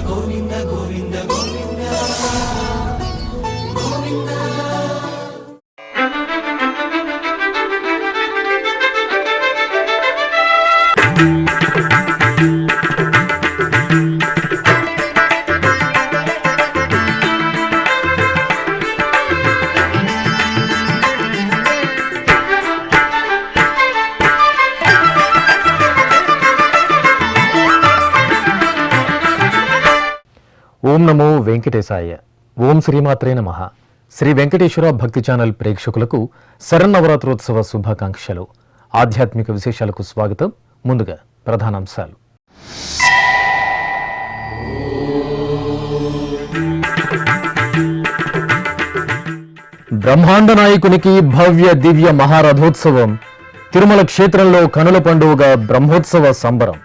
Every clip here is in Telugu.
గోవింద గోవింద గోవింద గోవింద. ఓం నమో వెంకటేశాయ. ఓం శ్రీమాత్రే నమః. శ్రీ వెంకటేశ్వర భక్తి ఛానల్ ప్రేక్షకులకు శరన్నవరాత్రోత్సవ శుభాకాంక్షలు. ఆధ్యాత్మిక విశేషాలకు స్వాగతం. ముందుగా ప్రధానాంశాలు. బ్రహ్మాండ నాయకునికి భవ్య దివ్య మహారథోత్సవం. తిరుమల క్షేత్రంలో కనుల పండుగగా బ్రహ్మోత్సవ సంబరం.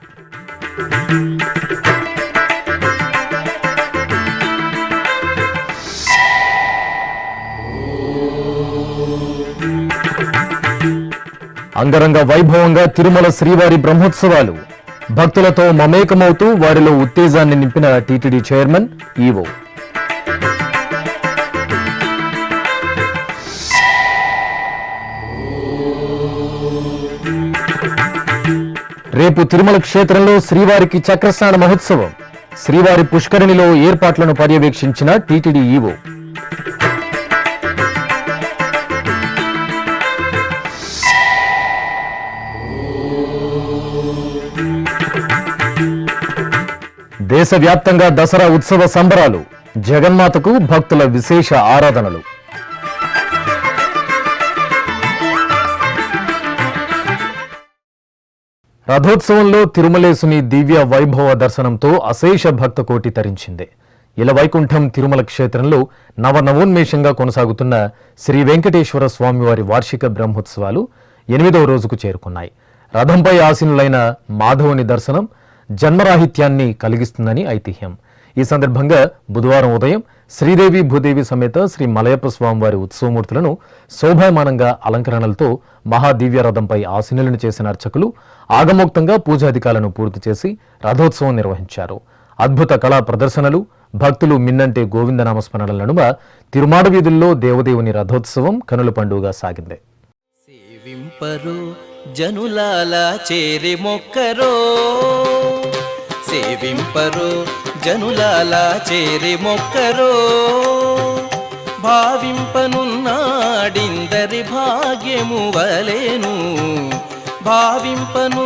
అంగరంగ వైభవంగా తిరుమల శ్రీవారి బ్రహ్మోత్సవాలు. భక్తులతో మమేకమవుతూ వారిలో ఉత్తేజాన్ని నింపిన టీటీడీ చైర్మన్ ఈవో. రేపు తిరుమల క్షేత్రంలో శ్రీవారికి చక్రస్నాన మహోత్సవం. శ్రీవారి పుష్కరిణిలో ఏర్పాట్లను పర్యవేక్షించిన టీటీడీ ఈవో. దేశవ్యాప్తంగా దసరా ఉత్సవ సంబరాలు. జగన్మాతకు భక్తుల విశేష ఆరాధనలు. రథోత్సవంలో తిరుమలేశుని దివ్య వైభవ దర్శనంతో అశేష భక్త కోటి తరించింది. ఇలవైకుంఠం తిరుమల క్షేత్రంలో నవనవోన్మేషంగా కొనసాగుతున్న శ్రీ వెంకటేశ్వర స్వామివారి వార్షిక బ్రహ్మోత్సవాలు 8వ రోజుకు చేరుకున్నాయి. రథంపై ఆసీనులైన మాధవుని దర్శనం జన్మరాహిత్యాన్ని కలిగిస్తుందని ఐతిహ్యం. ఈ సందర్భంగా బుధవారం ఉదయం శ్రీదేవి భూదేవి సమేత శ్రీ మలయప్ప స్వామివారి ఉత్సవమూర్తులను శోభాయమానంగా అలంకరణలతో మహాదివ్య రథంపై ఆసీనులను చేసిన అర్చకులు ఆగమోక్తంగా పూజాధికాలను పూర్తి చేసి రథోత్సవం నిర్వహించారు. అద్భుత కళా ప్రదర్శనలు, భక్తులు మిన్నంటే గోవిందనామస్మరణల నడుమ తిరుమాడ వీధుల్లో దేవదేవుని రథోత్సవం కనుల పండుగగా సాగింది. జనులాలా చేరి మొక్కరో సేవింపరో, జనులాలా చేరి మొక్కరో, భావింపనున్నాడిందరి భాగ్యము వలెను, భావింపనున్నాడిందరి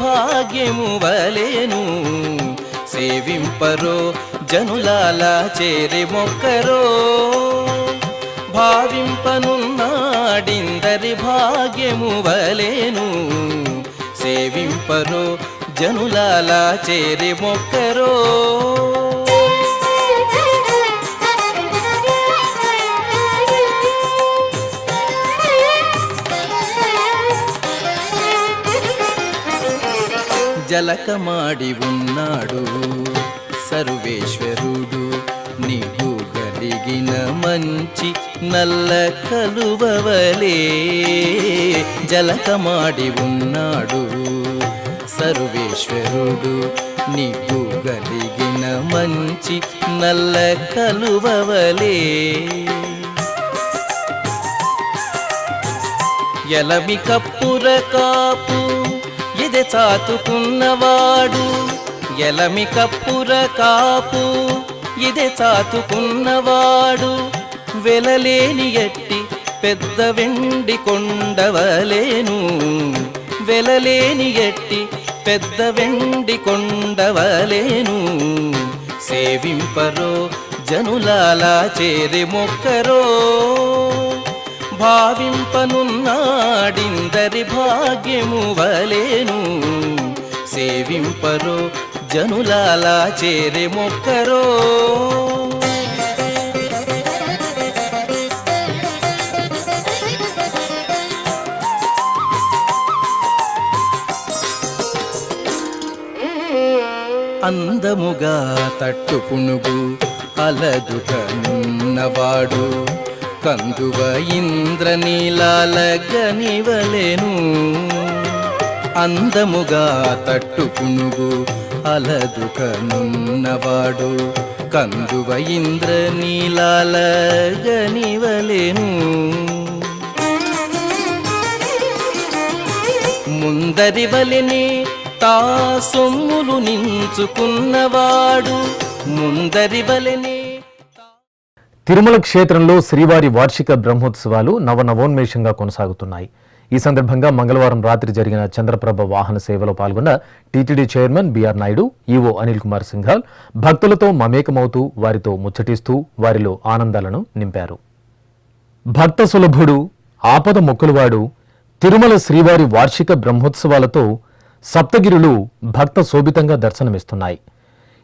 భాగ్యము వలెను. సేవింపరో జనులాలా చేరి మొక్కరో, భావింపనున్నాడిందరి భాగ్యము వలెను. సేవింపరో జనులాలా చేరి మొక్కరో. జలకమాడి ఉన్నాడు సర్వేశ్వరుడు, నీకు కలిగిన మంచి నల్ల కలువవలే. జలకమాడి ఉన్నాడు సర్వేశ్వరుడు, నీకు కలిగిన మంచి నల్ల కలువవలే. ఎలమి కప్పుర కాపు ఎదె చాతుకున్నవాడు, ఎలమి కప్పుర కాపు ఇదే చాతుకున్నవాడు, వెలలేని ఎట్టి పెద్ద వెండి కొండవలేను, వెలలేని ఎట్టి పెద్ద వెండి కొండవలేను. సేవింపరో జనులాలా చేరి మొక్కరో, భావింపనున్నాడిందరి భాగ్యము వలెను. సేవింపరో జనులాలా చేరి మొక్కరో. అందముగా తట్టుకునుగు అలదుకనున్నవాడు, కందువ ఇంద్రనీలాల గనివలెను. అందముగా తట్టుకునుగు అలదుకనున్నవాడు కందువ ఇంద్ర నీలాల గనివలెను ముందరి వలెనే తా సొమ్ములు నించుకున్నవాడు ముందరి వలెనే. తిరుమల క్షేత్రంలో శ్రీవారి వార్షిక బ్రహ్మోత్సవాలు నవనవోన్మేషంగా కొనసాగుతున్నాయి. ఈ సందర్భంగా మంగళవారం రాత్రి జరిగిన చంద్రప్రభ వాహన సేవలో పాల్గొన్న TTD chairman BR Naidu, EO Anil Kumar Singhal భక్తులతో మమేకమవుతూ వారితో ముచ్చటిస్తూ వారిలో ఆనందాలను నింపారు. భక్త సులభుడు, ఆపద మొక్కులవాడు, తిరుమల శ్రీవారి వార్షిక బ్రహ్మోత్సవాలతో సప్తగిరులు భక్త శోభితంగా దర్శనమిస్తున్నాయి.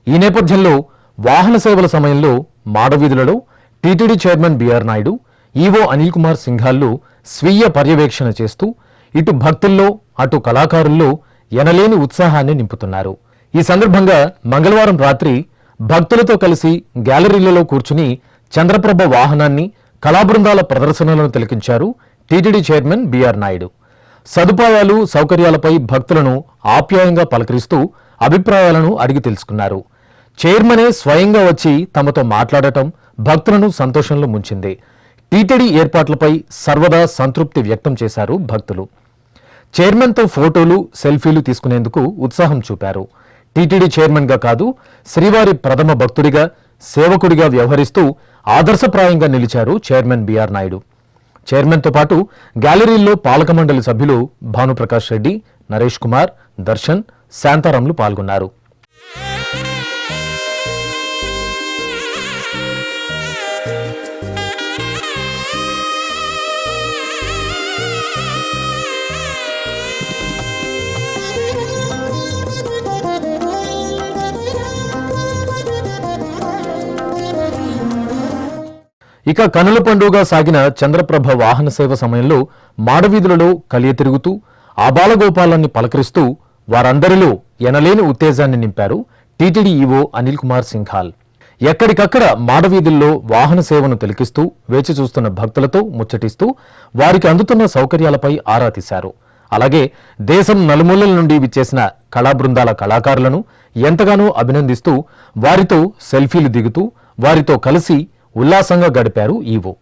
ఈ నేపథ్యంలో వాహన సేవల సమయంలో మాడవీధులలో TTD chairman BR Naidu, EO Anil Kumar సింఘాల్లు స్వీయ పర్యవేక్షణ చేస్తూ ఇటు భక్తుల్లో అటు కళాకారుల్లో ఎనలేని ఉత్సాహాన్ని నింపుతున్నారు. ఈ సందర్భంగా మంగళవారం రాత్రి భక్తులతో కలిసి గ్యాలరీలలో కూర్చుని చంద్రప్రభ వాహనాన్ని, కళాబృందాల ప్రదర్శనలను తిలకించారు టీటీడీ చైర్మన్ బిఆర్ నాయుడు. సదుపాయాలు, సౌకర్యాలపై భక్తులను ఆప్యాయంగా పలకరిస్తూ అభిప్రాయాలను అడిగి తెలుసుకున్నారు. చైర్మనే స్వయంగా వచ్చి తమతో మాట్లాడటం భక్తులను సంతోషంలో ముంచింది. టీటీడీ ఏర్పాట్లపై సర్వదా సంతృప్తి వ్యక్తం చేశారు భక్తులు. చైర్మన్తో ఫోటోలు, సెల్ఫీలు తీసుకునేందుకు ఉత్సాహం చూపారు. టీటీడీ చైర్మన్గా కాదు, శ్రీవారి ప్రథమ భక్తుడిగా, సేవకుడిగా వ్యవహరిస్తూ ఆదర్శప్రాయంగా నిలిచారు చైర్మన్ బిఆర్ నాయుడు. చైర్మన్తో పాటు గ్యాలరీల్లో పాలక మండలి సభ్యులు భానుప్రకాష్ రెడ్డి, నరేష్ కుమార్, దర్శన్, శాంతారాంలు పాల్గొన్నారు. ఇక కనుల పండుగగా సాగిన చంద్రప్రభ వాహన సేవ సమయంలో మాడవీధులలో కలియ తిరుగుతూ ఆబాలగోపాలాన్ని పలకరిస్తూ వారందరిలో ఎనలేని ఉత్తేజాన్ని నింపారు టీటీడీ ఈవో అనిల్ కుమార్ సింఘాల్. ఎక్కడికక్కడ మాడవీధుల్లో వాహన సేవను తిలకిస్తూ వేచి చూస్తున్న భక్తులతో ముచ్చటిస్తూ వారికి అందుతున్న సౌకర్యాలపై ఆరా తీశారు. అలాగే దేశం నలుమూలల నుండి విచ్చేసిన కళాబృందాల కళాకారులను ఎంతగానో అభినందిస్తూ వారితో సెల్ఫీలు దిగుతూ వారితో కలిసి ఉల్లాసంగా గడిపారు ఈవో.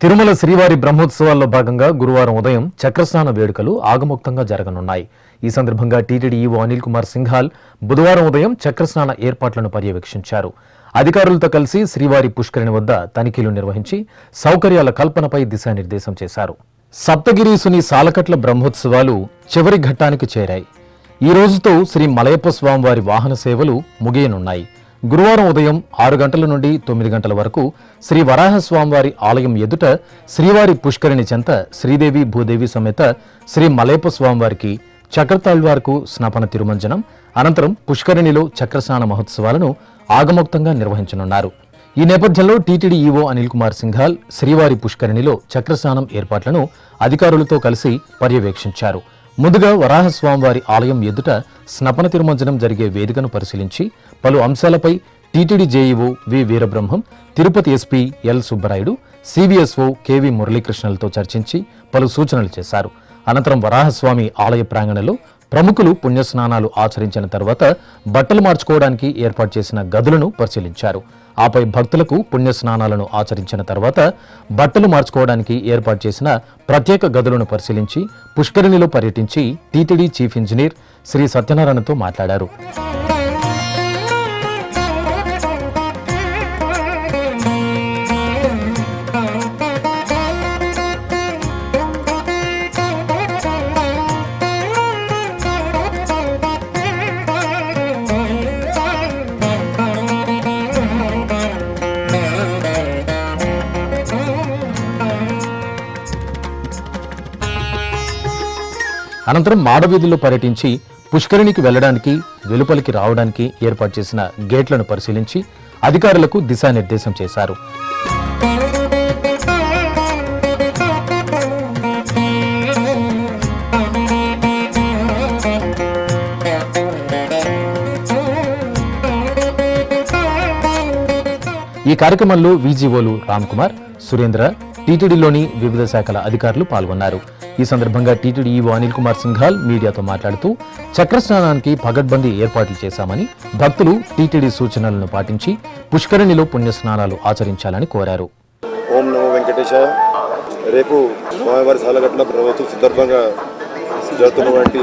తిరుమల శ్రీవారి బ్రహ్మోత్సవాల్లో భాగంగా గురువారం ఉదయం చక్రస్నాన వేడుకలు ఆగమోక్తంగా జరగనున్నాయి. ఈ సందర్భంగా టీటీడీ ఈవో అనిల్ కుమార్ సింఘాల్ బుధవారం ఉదయం చక్రస్నాన ఏర్పాట్లను పర్యవేక్షించారు. అధికారులతో కలిసి శ్రీవారి పుష్కరిణి వద్ద తనిఖీలు నిర్వహించి సౌకర్యాల కల్పనపై దిశానిర్దేశం చేశారు. సప్తగిరీసుని సాలకట్ల బ్రహ్మోత్సవాలు చివరి ఘట్టానికి చేరాయి. ఈ రోజుతో శ్రీ మలయప్ప స్వామివారి వాహన సేవలు ముగియనున్నాయి. గురువారం ఉదయం 6 గంటల నుండి 9 గంటల వరకు శ్రీ వరాహస్వామివారి ఆలయం ఎదుట శ్రీవారి పుష్కరిణి చెంత శ్రీదేవి భూదేవి సమేత శ్రీ మలయప్ప స్వామివారికి చక్రతాళ్వార్కు స్నాపన తిరుమంజనం, అనంతరం పుష్కరిణిలో చక్రస్నాన మహోత్సవాలను ఆగమోక్తంగా నిర్వహించనున్నారు. ఈ నేపథ్యంలో టీటీడీ ఈవో అనిల్ కుమార్ సింఘాల్ శ్రీవారి పుష్కరిణిలో చక్రస్నానం ఏర్పాట్లను అధికారులతో కలిసి పర్యవేక్షించారు. ముందుగా వరాహస్వామివారి ఆలయం ఎదుట స్నపన తిరుమంజనం జరిగే వేదికను పరిశీలించి పలు అంశాలపై TTD JEO V Veerabrahmam, Tirupati SP L Subbarayudu, CVSO KV మురళీకృష్ణలతో చర్చించి పలు సూచనలు చేశారు. అనంతరం వరాహస్వామి ఆలయ ప్రాంగణంలో ప్రముఖులు పుణ్యస్నానాలు ఆచరించిన తర్వాత బట్టలు మార్చుకోవడానికి ఏర్పాటు చేసిన గదులను పరిశీలించారు. ఆపై భక్తులకు పుణ్యస్నానాలను ఆచరించిన తర్వాత బట్టలు మార్చుకోవడానికి ఏర్పాటు చేసిన ప్రత్యేక గదులను పరిశీలించి పుష్కరిణిలో పర్యటించి టీటీడీ చీఫ్ ఇంజనీర్ శ్రీ సత్యనారాయణతో మాట్లాడారు. అనంతరం మాడవీధుల్లో పర్యటించి పుష్కరిణికి వెళ్లడానికి వెలుపలికి రావడానికి ఏర్పాటు చేసిన గేట్లను పరిశీలించి అధికారులకు దిశానిర్దేశం చేశారు. ఈ కార్యక్రమంలో వీజీఓలు రామ్కుమార్, సురేంద్ర, టీటీడీలోని వివిధ శాఖల అధికారులు పాల్గొన్నారు. ఈ సందర్భంగా టీటీడీ ఈవో అనిల్ కుమార్ సింఘాల్ మీడియాతో మాట్లాడుతూ చక్రస్నానానికి పగడ్బందీ ఏర్పాట్లు చేశామని, భక్తులు టీటీడీ సూచనలను పాటించి పుష్కరిణిలో పుణ్యస్నానాలు ఆచరించాలని కోరారు. ఓం నమో వెంకటేశాయ. రేపు స్వామివారి సాలగట్ల బ్రహ్మోత్సవ సందర్భంగా జరుగుతున్నటువంటి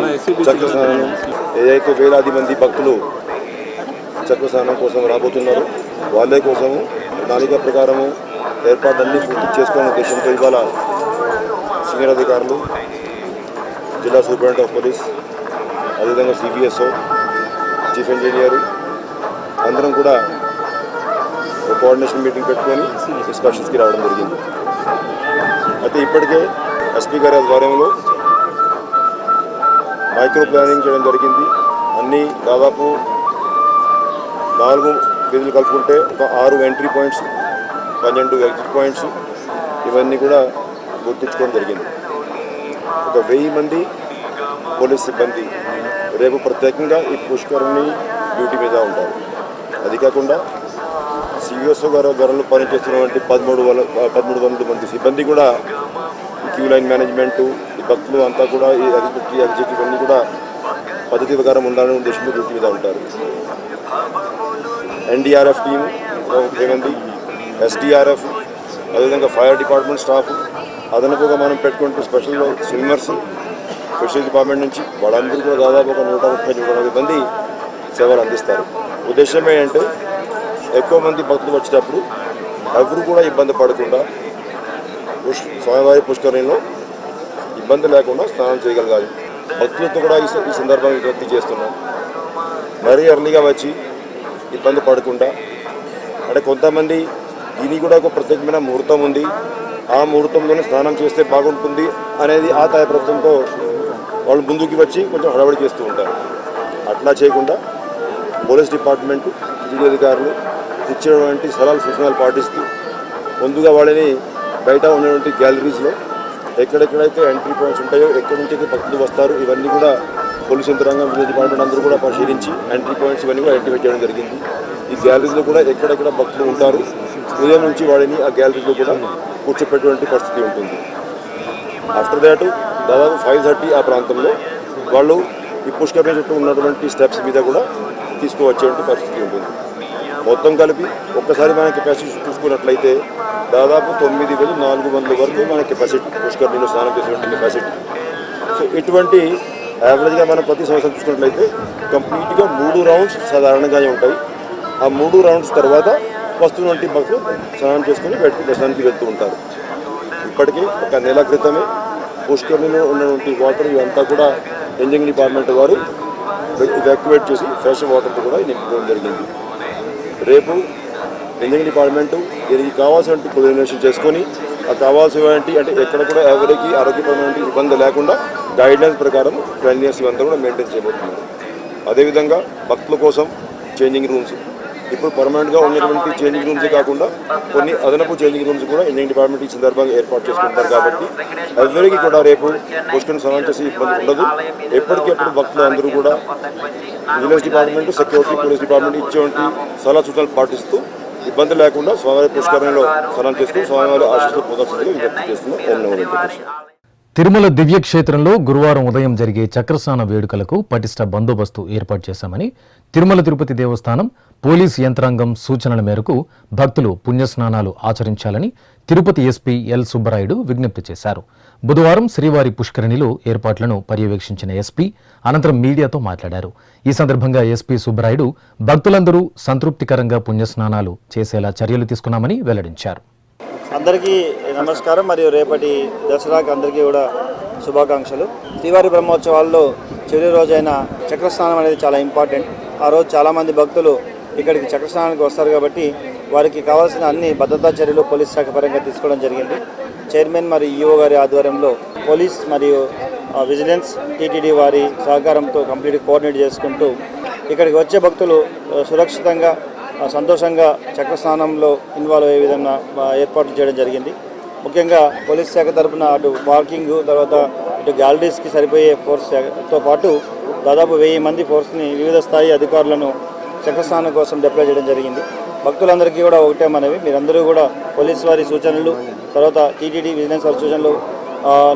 చక్రస్నానం ఏదైతే వేలాది మంది భక్తులు చక్రస్నానం కోసం రాబోతున్నారు వాళ్ళ కోసము ప్రణాళిక ప్రకారము ఏర్పాట్లన్నీ పూర్తి చేసుకునే ఉద్దేశంతో ఇవాళ సీనియర్ అధికారులు, జిల్లా సూపరింటెండెంట్ ఆఫ్ పోలీస్, అదేవిధంగా సిబిఎస్ఓ, చీఫ్ ఇంజనీర్ అందరం కూడా ఒక కోఆర్డినేషన్ మీటింగ్ పెట్టుకొని ఇన్స్పెక్షన్స్కి రావడం జరిగింది. అయితే ఇప్పటికే ఎస్పీ గారి ఆధ్వర్యంలో మైక్రో ప్లానింగ్ చేయడం జరిగింది. అన్నీ దాదాపు 4 వీధులు కలుపుకుంటే ఒక 6 ఎంట్రీ పాయింట్స్, 12 ఎగ్జిట్ పాయింట్స్ ఇవన్నీ కూడా గుర్తించుకోవడం జరిగింది. ఒక 1000 మంది పోలీస్ సిబ్బంది రేపు ప్రత్యేకంగా ఈ పుష్కరిణి డ్యూటీ మీద ఉంటారు. అది కాకుండా సిఎస్ఓ గారు ధరలు పనిచేస్తున్నటువంటి 1300 మంది సిబ్బంది కూడా ఈ క్యూ లైన్ మేనేజ్మెంటు, ఈ భక్తులు అంతా కూడా ఈ ఎగ్జిట్ ఇవన్నీ కూడా పద్ధతి ప్రకారం ఉండాలనే ఉద్దేశంతో డ్యూటీ మీద ఉంటారు. ఎన్డీఆర్ఎఫ్ టీము 10 మంది, ఎస్డీఆర్ఎఫ్, అదేవిధంగా ఫైర్ డిపార్ట్మెంట్ స్టాఫ్, అదనపుగా మనం పెట్టుకుంటూ స్పెషల్ స్విమ్మర్స్ స్పెషల్ డిపార్ట్మెంట్ నుంచి వాళ్ళందరూ కూడా దాదాపు ఒక 130-140 మంది సేవలు అందిస్తారు. ఉద్దేశం ఏంటంటే ఎక్కువ మంది భక్తులు వచ్చేటప్పుడు ఎవరు కూడా ఇబ్బంది పడకుండా స్వామివారి పుష్కరిణిలో ఇబ్బంది లేకుండా స్నానం చేయగలగాలి. భక్తులతో కూడా ఈ సందర్భంగా విజ్ఞప్తి చేస్తున్నాం. మరీ ఎర్లీగా వచ్చి ఇబ్బంది పడకుండా, అంటే కొంతమంది దీనికి కూడా ఒక ప్రత్యేకమైన ముహూర్తం ఉంది, ఆ ముహూర్తంలోనే స్నానం చేస్తే బాగుంటుంది అనేది ఆ తాయప్రభుత్వంతో వాళ్ళు ముందుకు వచ్చి కొంచెం హడావిడి చేస్తూ ఉంటారు. అట్లా చేయకుండా పోలీస్ డిపార్ట్మెంటు, టీటీడీ అధికారులు ఇచ్చినటువంటి సలహాలు సూచనలు పాటిస్తూ ముందుగా వాళ్ళని బయట ఉన్నటువంటి గ్యాలరీస్లో ఎక్కడెక్కడైతే ఎంట్రీ పాయింట్స్ ఉంటాయో, ఎక్కడి నుంచి అయితే భక్తులు వస్తారు, ఇవన్నీ కూడా పోలీస్ యంత్రాంగం, విలేజ్ డిపార్ట్మెంట్ అందరూ కూడా పరిశీలించి ఎంట్రీ పాయింట్స్ ఇవన్నీ కూడా యాక్టివేట్ చేయడం జరిగింది. ఈ గ్యాలరీస్లో కూడా ఎక్కడెక్కడ భక్తులు ఉంటారు, ఉదయం నుంచి వాడిని ఆ గ్యాలరీలో కూడా కూర్చోపెట్టేటువంటి పరిస్థితి ఉంటుంది. ఆఫ్టర్ దాట్ దాదాపు 5:30 ఆ ప్రాంతంలో వాళ్ళు ఈ పుష్కరిణి చుట్టూ ఉన్నటువంటి స్టెప్స్ మీద కూడా తీసుకువచ్చేటువంటి పరిస్థితి ఉంటుంది. మొత్తం కలిపి ఒక్కసారి మన కెపాసిటీ చూసుకున్నట్లయితే దాదాపు 9,400 వరకు మన కెపాసిటీ పుష్కరిణిలో స్నానం చేసేటువంటి కెపాసిటీ. సో ఇటువంటి యావరేజ్గా మనం ప్రతి సంవత్సరం చూసుకున్నట్లయితే కంప్లీట్గా 3 రౌండ్స్ సాధారణంగానే ఉంటాయి. ఆ 3 రౌండ్స్ తర్వాత వస్తున్నటువంటి భక్తులు స్నానం చేసుకుని బయటకు దర్శనానికి వెళ్తూ ఉంటారు. ఇప్పటికీ ఒక నెల క్రితమే పుష్కరిణిలో ఉన్నటువంటి వాటర్ ఇవంతా కూడా ఇంజనీరింగ్ డిపార్ట్మెంట్ వారు ఎవాక్యువేట్ చేసి ఫ్రెష్ వాటర్తో కూడా నింపుకోవడం జరిగింది. రేపు ఇంజనీరింగ్ డిపార్ట్మెంటు దీనికి కావాల్సినటువంటి కోఆర్డినేషన్ చేసుకొని ఆ కావాల్సినటువంటి అంటే ఎక్కడ కూడా ఎవరికి ఆరోగ్యపరమైన ఇబ్బంది లేకుండా గైడ్లైన్స్ ప్రకారం క్లీన్లీనెస్ ఇవంతా కూడా మెయింటైన్ చేయబోతున్నారు. అదేవిధంగా భక్తుల కోసం చేంజింగ్ రూమ్స్, ఇప్పుడు పర్మనెంట్గా ఉన్నటువంటి చేంజింగ్ రూమ్సే కాకుండా కొన్ని అదనపు చేంజింగ్ రూమ్స్ కూడా ఇంజనీరింగ్ డిపార్ట్మెంట్ ఈ సందర్భంగా ఏర్పాటు చేసుకుంటారు. కాబట్టి ఎవరికి కూడా రేపు పుష్కరిణి స్నానం చేసి ఇబ్బంది ఉండదు. ఎప్పటికెప్పుడు భక్తులు అందరూ కూడా village department, security, police department ఇచ్చేటువంటి సలహా సూచనలు పాటిస్తూ ఇబ్బంది లేకుండా స్వామివారి పుష్కరిణిలో స్నానం చేసుకుని స్వామివారి ఆశీస్సులు పొందాల్సిందిగా విజ్ఞప్తి చేస్తున్నాం. ఓం నమో వెంకటేశాయ. తిరుమల దివ్యక్షేత్రంలో గురువారం ఉదయం జరిగే చక్రస్నాన వేడుకలకు పటిష్ట బందోబస్తు ఏర్పాటు చేశామని తిరుమల తిరుపతి దేవస్థానం పోలీసు యంత్రాంగం సూచనల మేరకు భక్తులు పుణ్యస్నానాలు ఆచరించాలని తిరుపతి ఎస్పీ ఎల్ సుబ్బరాయుడు విజ్ఞప్తి చేశారు. బుధవారం శ్రీవారి పుష్కరిణిలో ఏర్పాట్లను పర్యవేక్షించిన ఎస్పీ అనంతరం మీడియాతో మాట్లాడారు. ఈ సందర్భంగా ఎస్పీ సుబ్బరాయుడు భక్తులందరూ సంతృప్తికరంగా పుణ్యస్నానాలు చేసేలా చర్యలు తీసుకున్నామని వెల్లడించారు. అందరికీ నమస్కారం. మరియు రేపటి దసరాకి అందరికీ కూడా శుభాకాంక్షలు. శ్రీవారి బ్రహ్మోత్సవాల్లో చివరి రోజైన చక్రస్నానం అనేది చాలా ఇంపార్టెంట్. ఆ రోజు చాలామంది భక్తులు ఇక్కడికి చక్రస్నానానికి వస్తారు కాబట్టి వారికి కావాల్సిన అన్ని భద్రతా చర్యలు పోలీస్ శాఖ పరంగా తీసుకోవడం జరిగింది. చైర్మన్ మరియు ఈఓ గారి ఆధ్వర్యంలో పోలీస్ మరియు విజిలెన్స్ టీటీడీ వారి సహకారంతో కంప్లీట్ కోఆర్డినేట్ చేసుకుంటూ ఇక్కడికి వచ్చే భక్తులు సురక్షితంగా సంతోషంగా చక్రస్నానంలో ఇన్వాల్వ్ అయ్యే విధంగా ఏర్పాట్లు చేయడం జరిగింది. ముఖ్యంగా పోలీస్ శాఖ తరఫున అటు పార్కింగ్, తర్వాత ఇటు గ్యాలరీస్కి సరిపోయే ఫోర్స్తో పాటు దాదాపు 1000 మంది ఫోర్స్ని వివిధ స్థాయి అధికారులను చక్రస్నానం కోసం డిప్లాయ్ చేయడం జరిగింది. భక్తులందరికీ కూడా ఒకటే మనవి, మీరందరూ కూడా పోలీస్ వారి సూచనలు, తర్వాత టీటీడీ విజిలెన్స్ వారి సూచనలు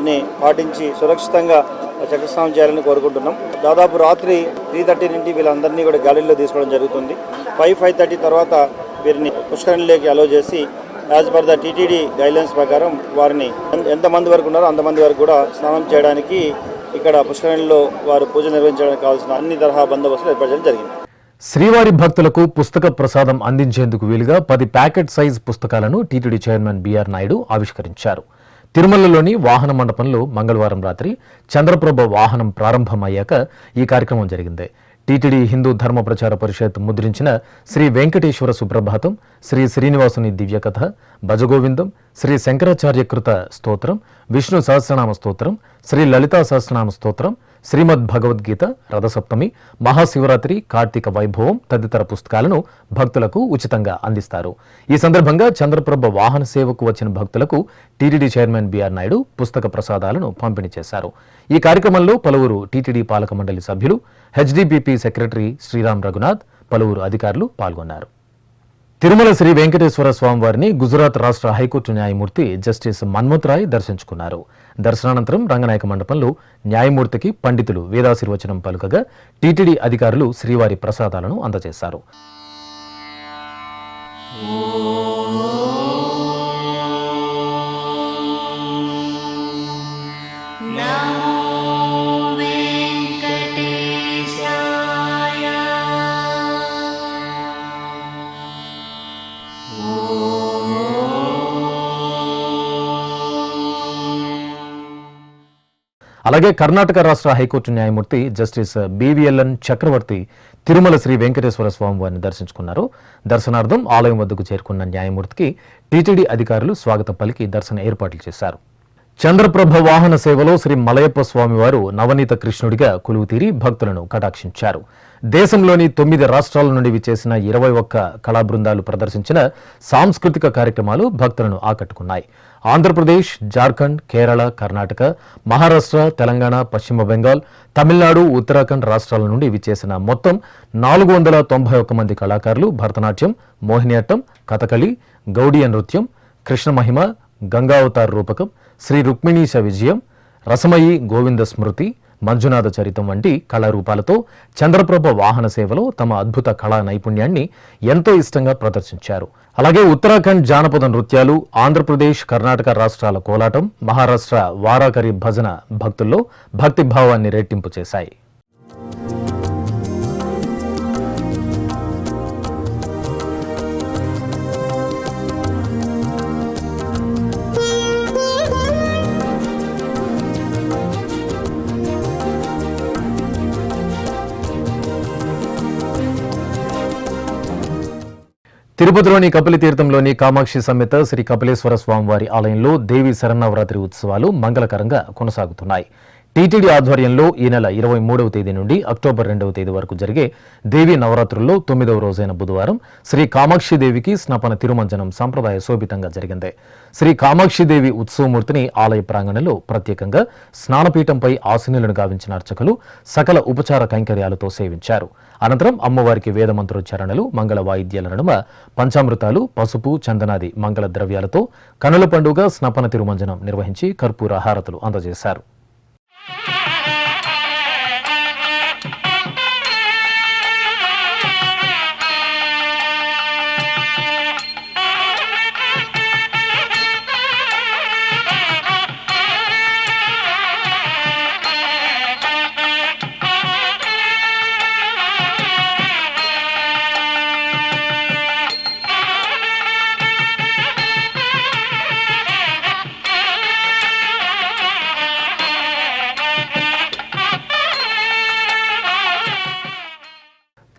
ని పాటించి సురక్షితంగా చక్రస్నానం చేయాలని కోరుకుంటున్నాం. దాదాపు రాత్రి 3:30 నుండి వీళ్ళందరినీ కూడా గ్యాలరీలో తీసుకోవడం జరుగుతుంది. 5:30 తర్వాత వీరిని పుష్కరిణిలోకి అలో చేసి as per the TTD guidelines ప్రకారం వారిని ఎంతమంది వరకు ఉన్నారో అంతమంది వరకు కూడా స్నానం చేయడానికి ఇక్కడ పుష్కరిణిలో వారు పూజ నిర్వహించడానికి కావాల్సిన అన్ని తరహా బందోబస్తులు ఏర్పాటు చేయడం జరిగింది. శ్రీవారి భక్తులకు పుస్తక ప్రసాదం అందించేందుకు వీలుగా 10 ప్యాకెట్ సైజ్ పుస్తకాలను టీటీడీ చైర్మన్ బిఆర్ నాయుడు ఆవిష్కరించారు. తిరుమలలోని వాహన మండపంలో మంగళవారం రాత్రి చంద్రప్రభ వాహనం ప్రారంభమయ్యాక ఈ కార్యక్రమం జరిగింది. టీటీడీ హిందూ ధర్మ ప్రచార పరిషత్ ముద్రించిన శ్రీ వెంకటేశ్వర సుప్రభాతం, శ్రీ శ్రీనివాసుని దివ్యకథ, భజగోవిందం, శ్రీ శంకరాచార్యకృత స్తోత్రం, విష్ణు సహస్రనామ స్తోత్రం, శ్రీ లలితా సహస్రనామ స్తోత్రం, శ్రీమద్ భగవద్గీత, రథసప్తమి, మహాశివరాత్రి, కార్తీక వైభవం తదితర పుస్తకాలను భక్తులకు ఉచితంగా అందిస్తారు. ఈ సందర్భంగా చంద్రప్రభ వాహన సేవకు వచ్చిన భక్తులకు టీటీడీ చైర్మన్ బిఆర్ నాయుడు పుస్తక ప్రసాదాలను పంపిణీ చేశారు. ఈ కార్యక్రమంలో పలువురు టీటీడీ పాలక మండలి సభ్యులు, హెచ్డిపిపి సెక్రటరీ శ్రీరామ్ రఘునాథ్, పలువురు అధికారులు పాల్గొన్నారు. తిరుమల శ్రీ వెంకటేశ్వర స్వామివారిని గుజరాత్ రాష్ట్ర హైకోర్టు న్యాయమూర్తి జస్టిస్ మన్మథ్ రాయ్ దర్శించుకున్నారు. దర్శనానంతరం రంగనాయక మండపంలో న్యాయమూర్తికి పండితులు వేదాశీర్వచనం పలుకగా టీటీడీ అధికారులు శ్రీవారి ప్రసాదాలను అందజేశారు. అలాగే కర్ణాటక రాష్ట్ర హైకోర్టు న్యాయమూర్తి జస్టిస్ బివిఎల్ఎన్ చక్రవర్తి తిరుమల శ్రీ వెంకటేశ్వర స్వామి వారిని దర్శించుకున్నారు. దర్శనార్థం ఆలయం వద్దకు చేరుకున్న న్యాయమూర్తికి టీటీడీ అధికారులు స్వాగతం పలికి దర్శన ఏర్పాట్లు చేశారు. చంద్రప్రభ వాహన సేవలో శ్రీ మలయప్ప స్వామివారు నవనీత కృష్ణుడిగా కొలువుతీరి భక్తులను కటాక్షించారు. దేశంలోని 9 రాష్ట్రాల నుండి విచ్చేసిన 21 కళా బృందాలు ప్రదర్శించిన సాంస్కృతిక కార్యక్రమాలు భక్తులను ఆకట్టుకున్నాయి. ఆంధ్రప్రదేశ్, జార్ఖండ్, కేరళ, కర్ణాటక, మహారాష్ట్ర, తెలంగాణ, పశ్చిమ బెంగాల్, తమిళనాడు, ఉత్తరాఖండ్ రాష్ట్రాల నుండి విచ్చేసిన మొత్తం 491 మంది కళాకారులు భరతనాట్యం, మోహినియాట్టం, కథకళి, గౌడీయ నృత్యం, కృష్ణమహిమ, గంగావతార్ రూపకం, శ్రీ రుక్మిణీశ విజయం, రసమయి గోవింద స్మృతి, మంజునాథ చరితం వంటి కళారూపాలతో చంద్రప్రభ వాహన సేవలో తమ అద్భుత కళా నైపుణ్యాన్ని ఎంతో ఇష్టంగా ప్రదర్శించారు. అలాగే ఉత్తరాఖండ్ జానపద నృత్యాలు, ఆంధ్రప్రదేశ్, కర్ణాటక రాష్ట్రాల కోలాటం, మహారాష్ట్ర వారాకరి భజన భక్తుల్లో భక్తిభావాన్ని రెట్టింపు చేశాయి. తిరుపతిలోని కపిలి తీర్థంలోని కామాక్షి సమేత శ్రీ కపిలేశ్వర స్వామివారి ఆలయంలో దేవీ శరన్నవరాత్రి ఉత్సవాలు మంగళకరంగా కొనసాగుతున్నాయి. టీటీడీ ఆధ్వర్యంలో ఈ నెల 23వ తేదీ నుండి అక్టోబర్ 2వ తేదీ వరకు జరిగే దేవీ నవరాత్రుల్లో 9వ రోజైన బుధవారం శ్రీ కామాక్షిదేవికి స్నపన తిరుమంజనం సంప్రదాయ శోభితంగా జరిగింది. శ్రీ కామాక్షిదేవి ఉత్సవమూర్తిని ఆలయ ప్రాంగణంలో ప్రత్యేకంగా స్నానపీఠంపై ఆసీనులను గావించిన అర్చకులు సకల ఉపచార కైంకర్యాలతో సేవించారు. అనంతరం అమ్మవారికి వేదమంత్రోచ్చారణలు, మంగళ వాయిద్యాల నడుమ పంచామృతాలు, పసుపు, చందనాది మంగళ ద్రవ్యాలతో కనుల పండుగ స్నపన తిరుమంజనం నిర్వహించి కర్పూర హారతులు అందజేశారు.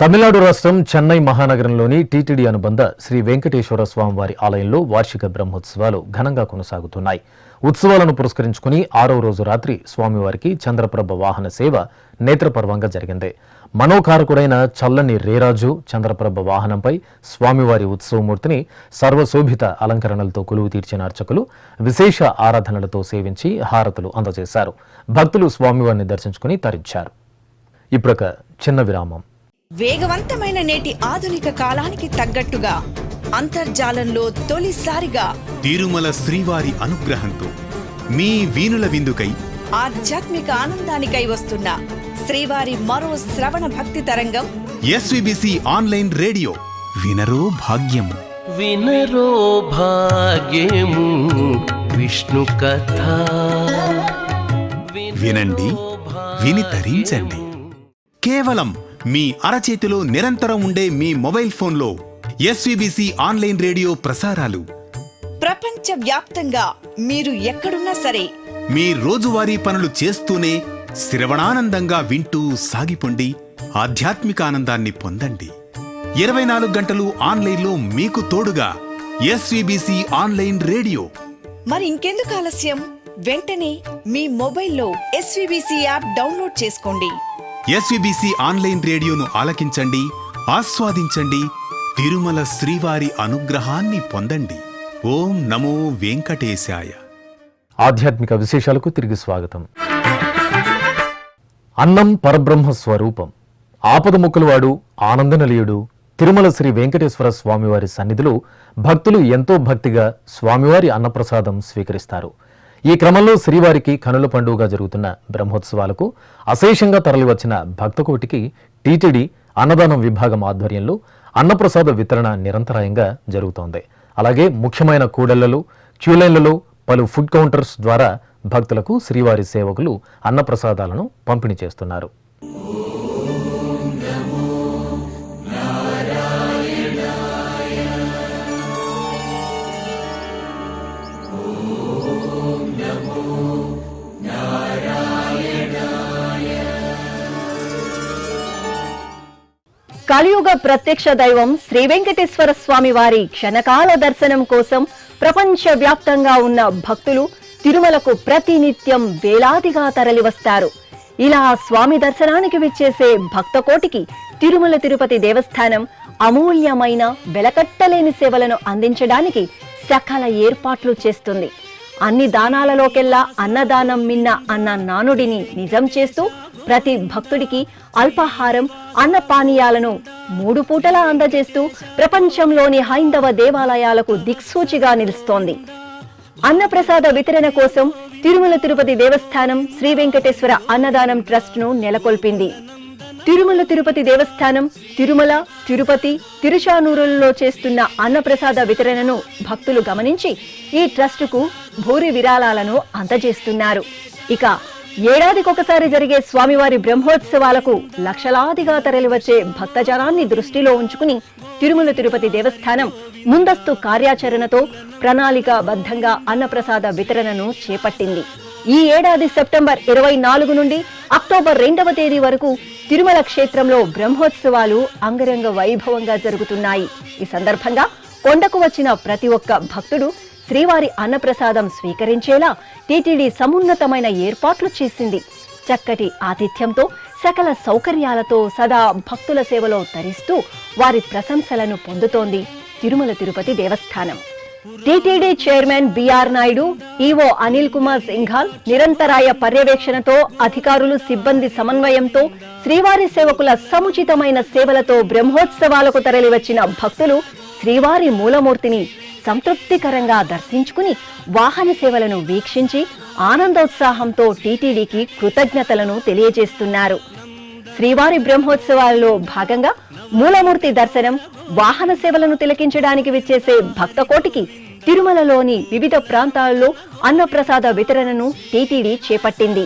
తమిళనాడు రాష్ట్రం చెన్నై మహానగరంలోని టీటీడీ అనుబంధ శ్రీ వెంకటేశ్వర స్వామివారి ఆలయంలో వార్షిక బ్రహ్మోత్సవాలు ఘనంగా కొనసాగుతున్నాయి. ఉత్సవాలను పురస్కరించుకుని 6వ రోజు రాత్రి స్వామివారికి చంద్రప్రభ వాహన సేవ నేత్రపర్వంగా జరిగింది. మనోకారకుడైన చల్లని రేరాజు చంద్రప్రభ వాహనంపై స్వామివారి ఉత్సవమూర్తిని సర్వశోభిత అలంకరణలతో కొలువు తీర్చిన అర్చకులు విశేష ఆరాధనలతో సేవించి హారతులు అందజేశారు. భక్తులు స్వామివారిని దర్శించుకుని తరించారు. ఇప్పుడొక చిన్న విరామం. వేగవంతమైన నేటి ఆధునిక కాలానికి తగ్గట్టుగా అంతర్జాలంలో తొలిసారిగా తిరుమల శ్రీవారి అనుగ్రహంతో మీ వీణుల విందుకై ఆధ్యాత్మిక ఆనందానికై వస్తున్న శ్రీవారి మరో శ్రవణ భక్తి తరంగం ఎస్విబిసి ఆన్లైన్ రేడియో వినరో భాగ్యము. వినరో భాగ్యము విష్ణు కథ వినండి, విని తరించండి. కేవలం మీ అరచేతిలో నిరంతరం ఉండే మీ మొబైల్ ఫోన్లో ఎస్విబిసి ఆన్లైన్ రేడియో ప్రసారాలు ప్రపంచ వ్యాప్తంగా మీరు ఎక్కడున్నా సరే మీ రోజువారీ పనులు చేస్తూనే శ్రవణానందంగా వింటూ సాగిపోండి, ఆధ్యాత్మిక ఆనందాన్ని పొందండి. 24 గంటలు ఆన్లైన్లో మీకు తోడుగా ఎస్విబిసి ఆన్లైన్ రేడియో. మరి ఇంకెందుకు ఆలస్యం? వెంటనే మీ మొబైల్లో ఎస్విబిసి యాప్ డౌన్లోడ్ చేసుకోండి. ఎస్విబిసి ఆన్లైన్ రేడియోను ఆలకించండి, ఆస్వాదించండి, తిరుమల శ్రీవారి అనుగ్రహాన్ని పొందండి. ఓం నమో వెంకటేశాయ. ఆధ్యాత్మిక విశేషాలకు తిరిగి స్వాగతం. అన్నం పరబ్రహ్మ స్వరూపం, ఆపదముక్కులవాడు, ఆనందనిలయుడు తిరుమల శ్రీ వెంకటేశ్వర స్వామివారి సన్నిధిలో భక్తులు ఎంతో భక్తిగా స్వామివారి అన్నప్రసాదం స్వీకరిస్తారు. ఈ క్రమంలో శ్రీవారికి కనుల పండుగగా జరుగుతున్న బ్రహ్మోత్సవాలకు అశేషంగా తరలివచ్చిన భక్తకోటికి టీటీడీ అన్నదానం విభాగం ఆధ్వర్యంలో అన్నప్రసాద వితరణ నిరంతరాయంగా జరుగుతోంది. అలాగే ముఖ్యమైన కూడళ్లలో, క్యూలైన్లలో, పలు ఫుడ్ కౌంటర్స్ ద్వారా భక్తులకు శ్రీవారి సేవకులు అన్నప్రసాదాలను పంపిణీ చేస్తున్నారు. కలియుగ ప్రత్యక్ష దైవం శ్రీ వెంకటేశ్వర స్వామి వారి క్షణకాల దర్శనం కోసం ప్రపంచ వ్యాప్తంగా ఉన్న భక్తులు తిరుమలకు ప్రతినిత్యం వేలాదిగా తరలివస్తారు. ఇలా స్వామి దర్శనానికి విచ్చేసే భక్తకోటికి తిరుమల తిరుపతి దేవస్థానం అమూల్యమైన వెలకట్టలేని సేవలను అందించడానికి సకల ఏర్పాట్లు చేస్తుంది. అన్ని దానాలలోకెల్లా అన్నదానం మిన్న అన్న నానుడిని నిజం చేస్తూ ప్రతి భక్తుడికి అల్పాహారం, అన్నపానీయాలను 3 పూటలా అందజేస్తూ ప్రపంచంలోని హైందవ దేవాలయాలకు దిక్సూచిగా నిలుస్తోంది. అన్నప్రసాద వితరణ కోసం తిరుమల తిరుపతి దేవస్థానం శ్రీ వెంకటేశ్వర అన్నదానం ట్రస్ట్ ను నెలకొల్పింది. తిరుమల తిరుపతి దేవస్థానం తిరుమల, తిరుపతి, తిరుచానూరులలో చేస్తున్న అన్నప్రసాద వితరణను భక్తులు గమనించి ఈ ట్రస్టుకు భూరి విరాళాలను అందజేస్తున్నారు. ఇక ఏడాదికొకసారి జరిగే స్వామివారి బ్రహ్మోత్సవాలకు లక్షలాదిగా తరలివచ్చే భక్తజనాన్ని దృష్టిలో ఉంచుకుని తిరుమల తిరుపతి దేవస్థానం ముందస్తు కార్యాచరణతో ప్రణాళికాబద్ధంగా అన్నప్రసాద వితరణను చేపట్టింది. ఈ ఏడాది సెప్టెంబర్ 24 నుండి అక్టోబర్ 2వ తేదీ వరకు తిరుమల క్షేత్రంలో బ్రహ్మోత్సవాలు అంగరంగ వైభవంగా జరుగుతున్నాయి. ఈ సందర్భంగా కొండకు వచ్చిన ప్రతి ఒక్క భక్తుడు శ్రీవారి అన్నప్రసాదం స్వీకరించేలా టీటీడీ సమున్నతమైన ఏర్పాట్లు చేసింది. చక్కటి ఆతిథ్యంతో, సకల సౌకర్యాలతో సదా భక్తుల సేవలో తరిస్తూ వారి ప్రశంసలను పొందుతోంది Tirumala Tirupati Devasthanam. TTD chairman BR Naidu, EO Anil Kumar Singhal నిరంతరాయ పర్యవేక్షణతో, అధికారులు సిబ్బంది సమన్వయంతో, శ్రీవారి సేవకుల సముచితమైన సేవలతో బ్రహ్మోత్సవాలకు తరలివచ్చిన భక్తులు శ్రీవారి మూలమూర్తిని సంతృప్తికరంగా దర్శించుకుని వాహన సేవలను వీక్షించి ఆనందోత్సాహంతో టీటీడీకి కృతజ్ఞతలను తెలియజేస్తున్నారు. శ్రీవారి బ్రహ్మోత్సవాలలో భాగంగా మూలమూర్తి దర్శనం, వాహన సేవలను తిలకించడానికి విచ్చేసే భక్తకోటికి తిరుమలలోని వివిధ ప్రాంతాల్లో అన్నప్రసాద వితరణను టీటీడీ చేపట్టింది.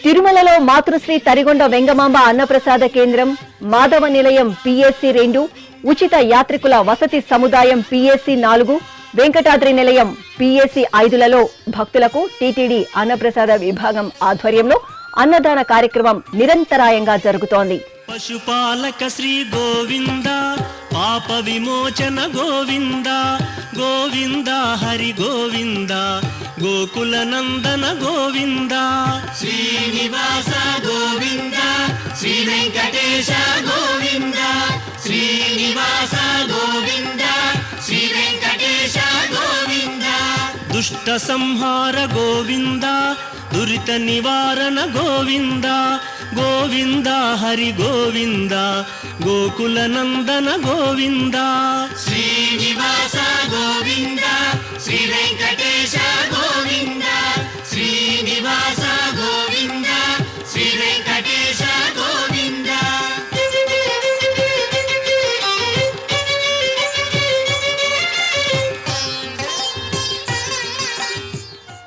తిరుమలలో మాతృశ్రీ తరిగొండ వెంగమాంబ అన్నప్రసాద కేంద్రం, మాధవ నిలయం పిఎస్సి 2, ఉచిత యాత్రికుల వసతి సముదాయం పిఎస్సి 4, వెంకటాద్రి నిలయం పిఎస్సి 5లలో భక్తులకు టీటీడీ అన్నప్రసాద విభాగం ఆధ్వర్యంలో అన్నదాన కార్యక్రమం నిరంతరాయంగా జరుగుతోంది. పశుపాలక శ్రీ గోవింద పాప విమోచన గోవింద గోవింద హరి గోవింద గోకుల నందన గోవింద శ్రీనివాస గోవింద శ్రీ వెంకటేశ గోవింద శ్రీనివాస గోవింద శ్రీ వెంకటేశ గోవింద దుష్ట సంహార గోవింద దురిత నివారణ గోవింద గోవింద హరి గోవింద గోకుల నందన గోవింద శ్రీనివాస గోవింద శ్రీ వెంకటేశ గోవింద శ్రీనివాస గోవింద శ్రీ వెంకటేశ గోవింద.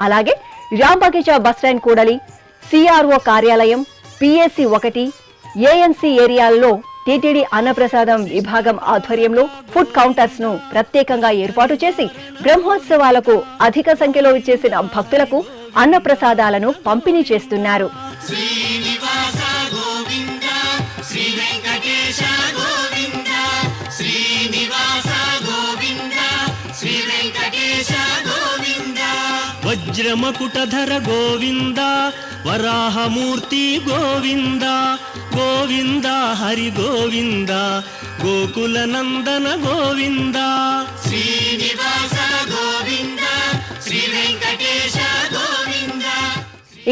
అలాగే రాంబగీచా బస్టాండ్ కూడలి, సిఆర్ఓ కార్యాలయం, పిఎస్సి 1, ఏఎన్సి ఏరియాల్లో టీటీడీ అన్నప్రసాదం విభాగం ఆధ్వర్యంలో ఫుడ్ కౌంటర్స్ ను ప్రత్యేకంగా ఏర్పాటు చేసి బ్రహ్మోత్సవాలకు అధిక సంఖ్యలో ఇచ్చేసిన భక్తులకు అన్నప్రసాదాలను పంపిణీ చేస్తున్నారు. శ్రీనివాస గోవింద శ్రీ వెంకటేశ గోవింద శ్రీనివాస గోవింద శ్రీ వెంకటేశ గోవింద వజ్రమకుటధర గోవింద వరాహమూర్తి గోవింద గోవింద హరి గోవింద గోకుల నందన గోవింద శ్రీనివాస గోవింద శ్రీ వెంకటేశ గోవింద.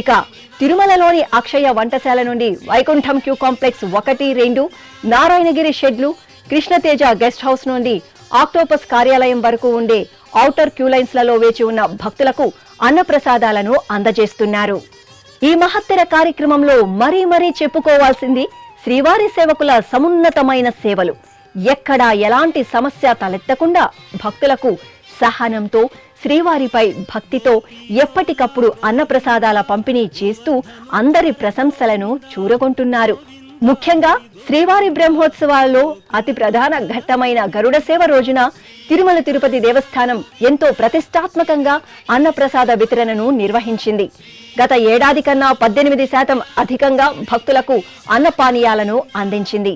ఇక తిరుమలలోని అక్షయ వంటశాల నుండి వైకుంఠం క్యూ కాంప్లెక్స్ 1, 2, నారాయణగిరి షెడ్లు, కృష్ణతేజ గెస్ట్ హౌస్ నుండి ఆక్టోపస్ కార్యాలయం వరకు ఉండే ఔటర్ క్యూ లైన్స్లలో వేచి ఉన్న భక్తులకు అన్నప్రసాదాలను అందజేస్తున్నారు. ఈ మహత్తర కార్యక్రమంలో మరీ చెప్పుకోవాల్సింది శ్రీవారి సేవకుల సమున్నతమైన సేవలు. ఎక్కడా ఎలాంటి సమస్య తలెత్తకుండా భక్తులకు సహనంతో, శ్రీవారిపై భక్తితో ఎప్పటికప్పుడు అన్నప్రసాదాల పంపిణీ చేస్తూ అందరి ప్రశంసలను చూరగొంటున్నారు. ముఖ్యంగా శ్రీవారి బ్రహ్మోత్సవాల్లో అతి ప్రధాన ఘట్టమైన గరుడ సేవ రోజున తిరుమల తిరుపతి దేవస్థానం ఎంతో ప్రతిష్టాత్మకంగా అన్నప్రసాద వితరణను నిర్వహించింది. గత ఏడాది కన్నా 18% అధికంగా భక్తులకు అన్నపానీయాలను అందించింది.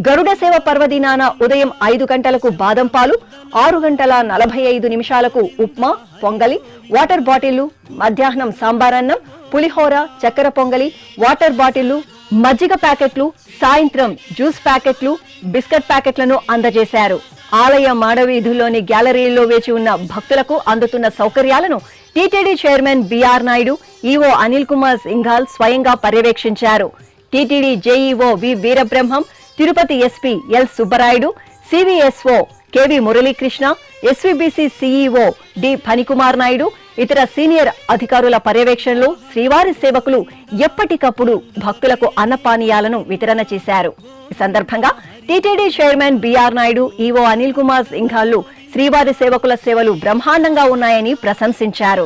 గరుడ సేవ పర్వదినాన ఉదయం 5 గంటలకు బాదం పాలు, 6:45 ఉప్మా, పొంగలి, వాటర్ బాటిళ్లు, మధ్యాహ్నం సాంబారన్నం, పులిహోర, చక్కెర పొంగలి, వాటర్ బాటిళ్లు, మజ్జిగ ప్యాకెట్లు, సాయంత్రం జ్యూస్ ప్యాకెట్లు, బిస్కెట్ ప్యాకెట్లను అందజేశారు. ఆలయ మాడవీధుల్లోని గ్యాలరీల్లో వేచి ఉన్న భక్తులకు అందుతున్న సౌకర్యాలను TTD chairman BR Naidu, EO Anil Kumar Singhal స్వయంగా పర్యవేక్షించారు. TTD JEO V Veerabrahmam, Tirupati SP L Subbarayudu, CVSO KV Muralikrishna, SVBC CEO D Phanikumar Naidu, ఇతర సీనియర్ అధికారుల పర్యవేక్షణలో శ్రీవారి సేవకులు ఎప్పటికప్పుడు భక్తులకు అన్నపానీయాలను వితరణ చేశారు. ఈ సందర్భంగా TTD chairman BR Naidu, EO Anil Kumar Singhal శ్రీవారి సేవకుల సేవలు బ్రహ్మాండంగా ఉన్నాయని ప్రశంసించారు.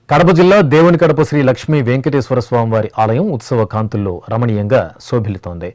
కడప జిల్లా దేవుని కడప శ్రీ లక్ష్మీ వెంకటేశ్వర స్వామివారి ఆలయం ఉత్సవ కాంతుల్లో రమణీయంగా శోభిల్లుతోంది.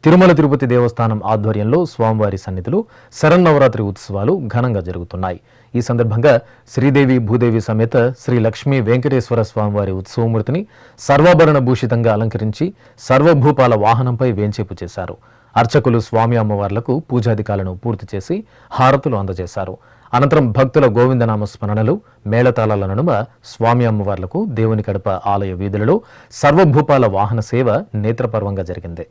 తిరుమల తిరుపతి దేవస్థానం ఆధ్వర్యంలో స్వామివారి సన్నిధిలో శరన్నవరాత్రి ఉత్సవాలు ఘనంగా జరుగుతున్నాయి. ఈ సందర్భంగా శ్రీదేవి భూదేవి సమేత శ్రీ లక్ష్మీ వెంకటేశ్వర స్వామివారి ఉత్సవమూర్తిని సర్వాభరణ భూషితంగా అలంకరించి సర్వభూపాల వాహనంపై వేంచేపు చేశారు. అర్చకులు స్వామి అమ్మవార్లకు పూజాధికాలను పూర్తి చేసి హారతులు అందజేశారు. అనంతరం భక్తుల గోవిందనామ స్మరణలు, మేళతాళాల నడుమ స్వామి అమ్మవార్లకు దేవుని కడప ఆలయ వీధులలో సర్వభూపాల వాహన సేవ నేత్రపర్వంగా జరిగింది.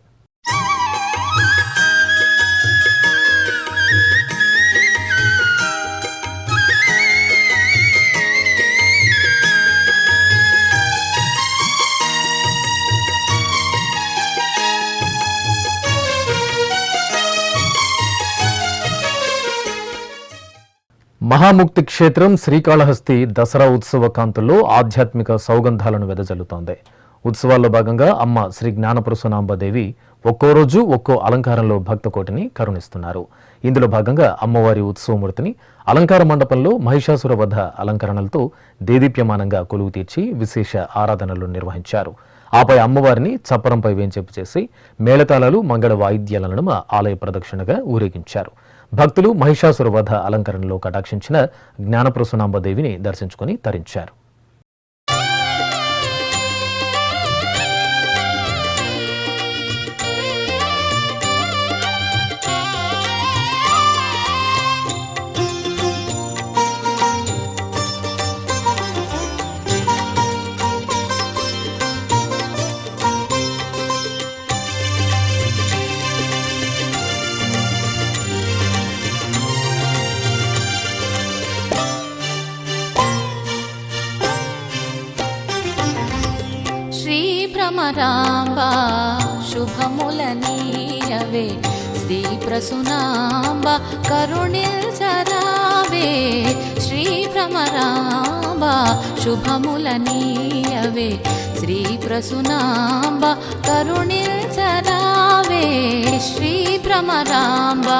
మహాముక్తి క్షేత్రం శ్రీకాళహస్తి దసరా ఉత్సవ కాంతుల్లో ఆధ్యాత్మిక సౌగంధాలను వెదజల్లుతోంది. ఉత్సవాల్లో భాగంగా అమ్మ శ్రీ జ్ఞానప్రసూనాంబదేవి ఒక్కో రోజు ఒక్కో అలంకారంలో భక్తకోటిని కరుణిస్తున్నారు. ఇందులో భాగంగా అమ్మవారి ఉత్సవమూర్తిని అలంకార మండపంలో మహిషాసుర వధ అలంకరణలతో దేదీప్యమానంగా కొలువు తీర్చి విశేష ఆరాధనలు నిర్వహించారు. ఆపై అమ్మవారిని చప్పరంపై వేంచేపు చేసి మేళతాళాలు, మంగళ వాయిద్యాల నడుమ ఆలయ ప్రదక్షిణగా ఊరేగించారు. భక్తులు మహిషాసుర వధ అలంకరణలో కటాక్షించిన జ్ఞానప్రసూనాంబదేవిని దర్శించుకుని తరించారు. భ్రమరాంబ శుభములనీయవే శ్రీ ప్రసునాంబ కరుణిల్చరావే శ్రీ భ్రమరాంబ శుభములనీయవే శ్రీ ప్రసునాంబ కరుణిల్చరావే శ్రీ భ్రమరాంబ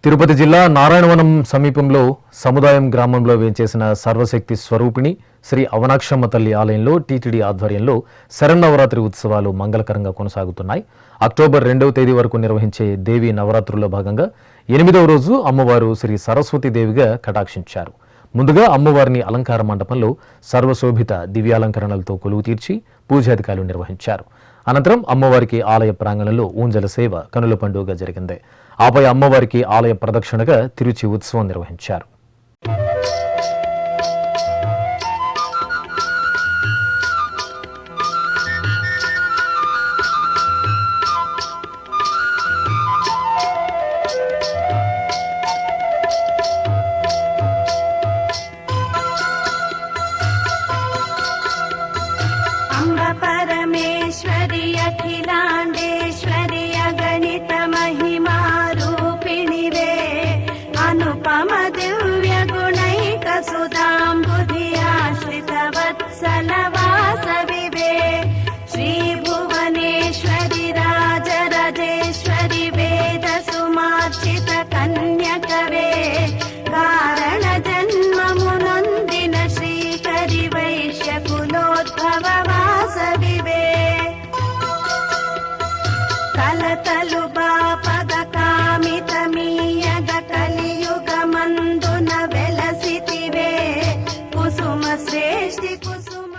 తిరుపతి జిల్లా నారాయణవనం సమీపంలో సముదాయం గ్రామంలో వేంచేసిన సర్వశక్తి స్వరూపిణి శ్రీ అవనాక్షమ్మ తల్లి ఆలయంలో టీటీడీ ఆధ్వర్యంలో శరన్నవరాత్రి ఉత్సవాలు మంగళకరంగా కొనసాగుతున్నాయి. అక్టోబర్ 2వ తేదీ వరకు నిర్వహించే దేవీ నవరాత్రుల్లో భాగంగా 8వ రోజు అమ్మవారు శ్రీ సరస్వతీదేవిగా కటాక్షించారు. ముందుగా అమ్మవారిని అలంకార మండపంలో సర్వశోభిత దివ్యాలంకరణలతో కొలువు తీర్చి పూజాధికారులు నిర్వహించారు. అనంతరం అమ్మవారికి ఆలయ ప్రాంగణంలో ఊంజల సేవ కనుల పండుగ జరిగింది. ఆపై అమ్మవారికి ఆలయ ప్రదక్షిణగా తిరుచి ఉత్సవం నిర్వహించారు. परमेश्वरि अखिलाण्डेश्वरि अगणित महिमा रूपिणि वे अनुपम दिव्य गुणैक सुधाम्बुधि आश्रित वत्सल वासवि वे श्री भुवनेश्वरि राजराजेश्वरि वेद सुमार्चित कन्यकवे कारण जन्म मुनोन्दिन श्रीकरि वैश्य कुलोद्भव కలతలు బాపద కామితమీయగ కలియుగమందున వెలసితివే కుసుమ శ్రేష్ఠి కుసుమ.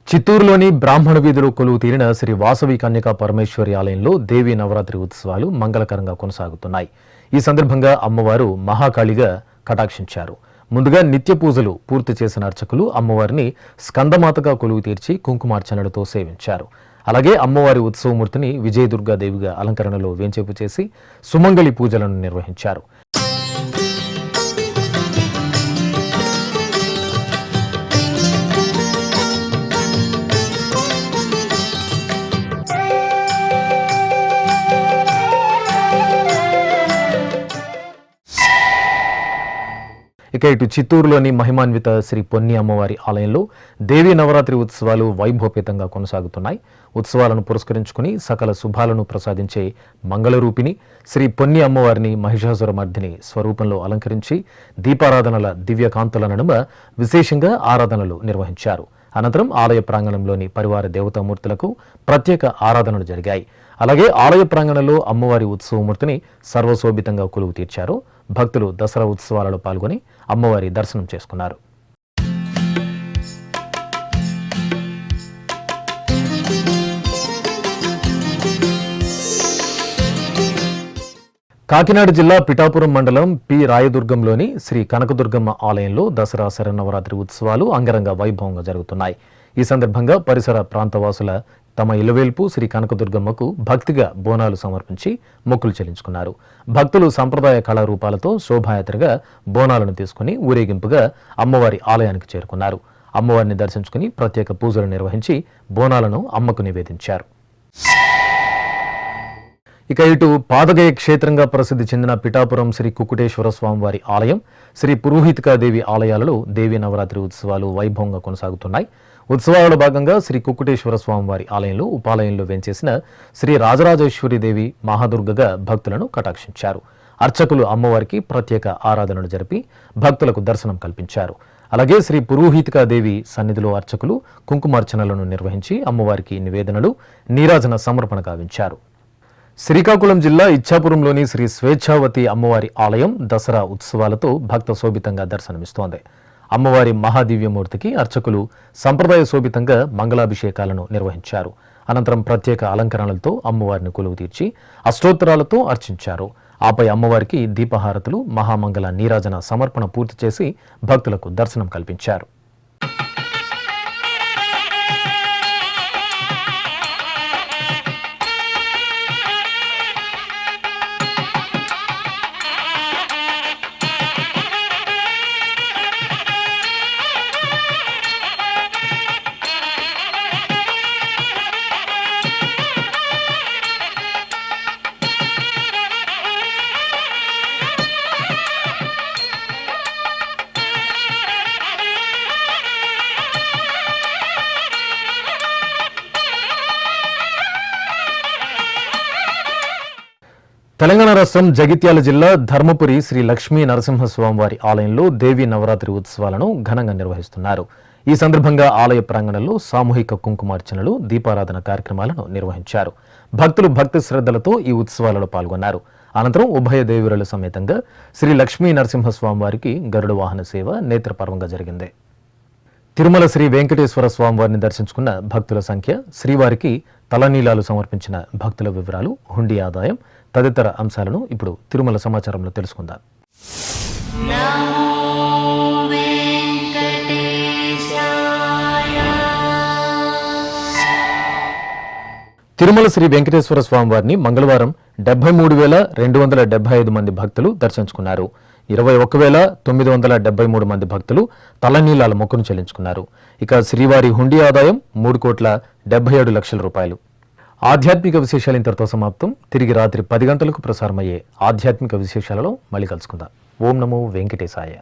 చిత్తూరులోని బ్రాహ్మణ వీధిలో కొలువు తీరిన శ్రీ వాసవి కన్యకా పరమేశ్వరి ఆలయంలో దేవీ నవరాత్రి ఉత్సవాలు మంగళకరంగా కొనసాగుతున్నాయి. ఈ సందర్భంగా అమ్మవారు మహాకాళిగా కటాక్షించారు. ముందుగా నిత్య పూజలు పూర్తి చేసిన అర్చకులు అమ్మవారిని స్కందమాతగా కొలువు తీర్చి కుంకుమార్చనలతో సేవించారు. అలాగే అమ్మవారి ఉత్సవమూర్తిని విజయదుర్గాదేవిగా అలంకరణలో వేంచేపు చేసి సుమంగళి పూజలను నిర్వహించారు. ఇక ఇటు చిత్తూరులోని మహిమాన్విత శ్రీ పొన్ని అమ్మవారి ఆలయంలో దేవీ నవరాత్రి ఉత్సవాలు వైభవపేతంగా కొనసాగుతున్నాయి. ఉత్సవాలను పురస్కరించుకుని సకల శుభాలను ప్రసాదించే మంగళరూపిణి శ్రీ పొన్ని అమ్మవారిని మహిషాసురమర్దిని స్వరూపంలో అలంకరించి దీపారాధనల దివ్యకాంతుల నడుమ విశేషంగా ఆరాధనలు నిర్వహించారు. అనంతరం ఆలయ ప్రాంగణంలోని పరివార దేవతామూర్తులకు ప్రత్యేక ఆరాధనలు జరిగాయి. అలాగే ఆలయ ప్రాంగణంలో అమ్మవారి ఉత్సవమూర్తిని సర్వశోభితంగా కొలువు తీర్చారు. భక్తులు దసరా ఉత్సవాలలో పాల్గొని అమ్మవారి దర్శనం చేసుకున్నారు. కాకినాడ జిల్లా పిఠాపురం మండలం పి రాయదుర్గంలోని శ్రీ కనకదుర్గమ్మ ఆలయంలో దసరా శరన్నవరాత్రి ఉత్సవాలు అంగరంగ వైభవంగా జరుగుతున్నాయి. ఈ సందర్భంగా పరిసర ప్రాంతవాసుల తమ ఇలవేల్పు శ్రీ కనకదుర్గమ్మకు భక్తిగా బోనాలు సమర్పించి మొక్కులు చెల్లించుకున్నారు. భక్తులు సంప్రదాయ కళారూపాలతో శోభాయాత్రగా బోనాలను తీసుకుని ఊరేగింపుగా అమ్మవారి ఆలయానికి చేరుకున్నారు. అమ్మవారిని దర్శించుకుని ప్రత్యేక పూజలు నిర్వహించి బోనాలను అమ్మకు నివేదించారు. ఇక ఇటు పాదగయ క్షేత్రంగా ప్రసిద్ధి చెందిన పిఠాపురం శ్రీ కుక్కుటేశ్వర స్వామివారి ఆలయం, శ్రీ పురోహితికాదేవి ఆలయాలలో దేవీ నవరాత్రి ఉత్సవాలు వైభవంగా కొనసాగుతున్నాయి. ఉత్సవాలలో భాగంగా శ్రీ కుక్కుటేశ్వర స్వామివారి ఆలయంలో ఉపాలయంలో వేంచేసిన శ్రీ రాజరాజేశ్వరీదేవి మహాదుర్గగా భక్తులను కటాక్షించారు. అర్చకులు అమ్మవారికి ప్రత్యేక ఆరాధనలు జరిపి భక్తులకు దర్శనం కల్పించారు. అలాగే శ్రీ పురోహితికాదేవి సన్నిధిలో అర్చకులు కుంకుమార్చనలను నిర్వహించి అమ్మవారికి నివేదనలు, నీరాజన సమర్పణ గావించారు. శ్రీకాకుళం జిల్లా ఇచ్చాపురంలోని శ్రీ స్వేచ్ఛావతి అమ్మవారి ఆలయం దసరా ఉత్సవాలతో భక్త శోభితంగా దర్శనమిస్తోంది. అమ్మవారి మహాదివ్యమూర్తికి అర్చకులు సంప్రదాయ శోభితంగా మంగళాభిషేకాలను నిర్వహించారు. అనంతరం ప్రత్యేక అలంకరణలతో అమ్మవారిని కొలువు తీర్చి అష్టోత్తరాలతో అర్చించారు. ఆపై అమ్మవారికి దీపహారతులు, మహామంగళ నీరాజన సమర్పణ పూర్తి చేసి భక్తులకు దర్శనం కల్పించారు. తెలంగాణ రాష్ట్రం జగిత్యాల జిల్లా ధర్మపురి శ్రీ లక్ష్మీ నరసింహస్వామివారి ఆలయంలో దేవీ నవరాత్రి ఉత్సవాలను ఘనంగా నిర్వహిస్తున్నారు. ఈ సందర్భంగా ఆలయ ప్రాంగణంలో సామూహిక కుంకుమార్చనలు, దీపారాధన కార్యక్రమాలను నిర్వహించారు. భక్తులు భక్తి శ్రద్ధలతో ఈ ఉత్సవాలలో పాల్గొన్నారు. అనంతరం ఉభయ దేవీరుల సమేతంగా శ్రీ లక్ష్మీ నరసింహస్వామివారికి గరుడ వాహన సేవ నేత్రపర్వంగా జరిగింది. తిరుమల శ్రీ వెంకటేశ్వర స్వామివారిని దర్శించుకున్న భక్తుల సంఖ్య, శ్రీవారికి తలనీలాలు సమర్పించిన భక్తుల వివరాలు, హుండీ ఆదాయం తదితర అంశాలను ఇప్పుడు తిరుమల సమాచారంలో తెలుసుకుందాం. తిరుమల శ్రీ వెంకటేశ్వర స్వామివారిని మంగళవారం 73,275 మంది భక్తులు దర్శించుకున్నారు. 21,973 మంది భక్తులు తలనీలాల మొక్కును చెల్లించుకున్నారు. ఇక శ్రీవారి హుండీ ఆదాయం 3,77,00,000 రూపాయలు. ఆధ్యాత్మిక విశేషాలు ఇంతటితో సమాప్తం. తిరిగి రాత్రి 10 గంటలకు ప్రసారమయ్యే ఆధ్యాత్మిక విశేషాలలో మళ్ళీ కలుసుకుందాం. ఓం నమో వెంకటేశాయ.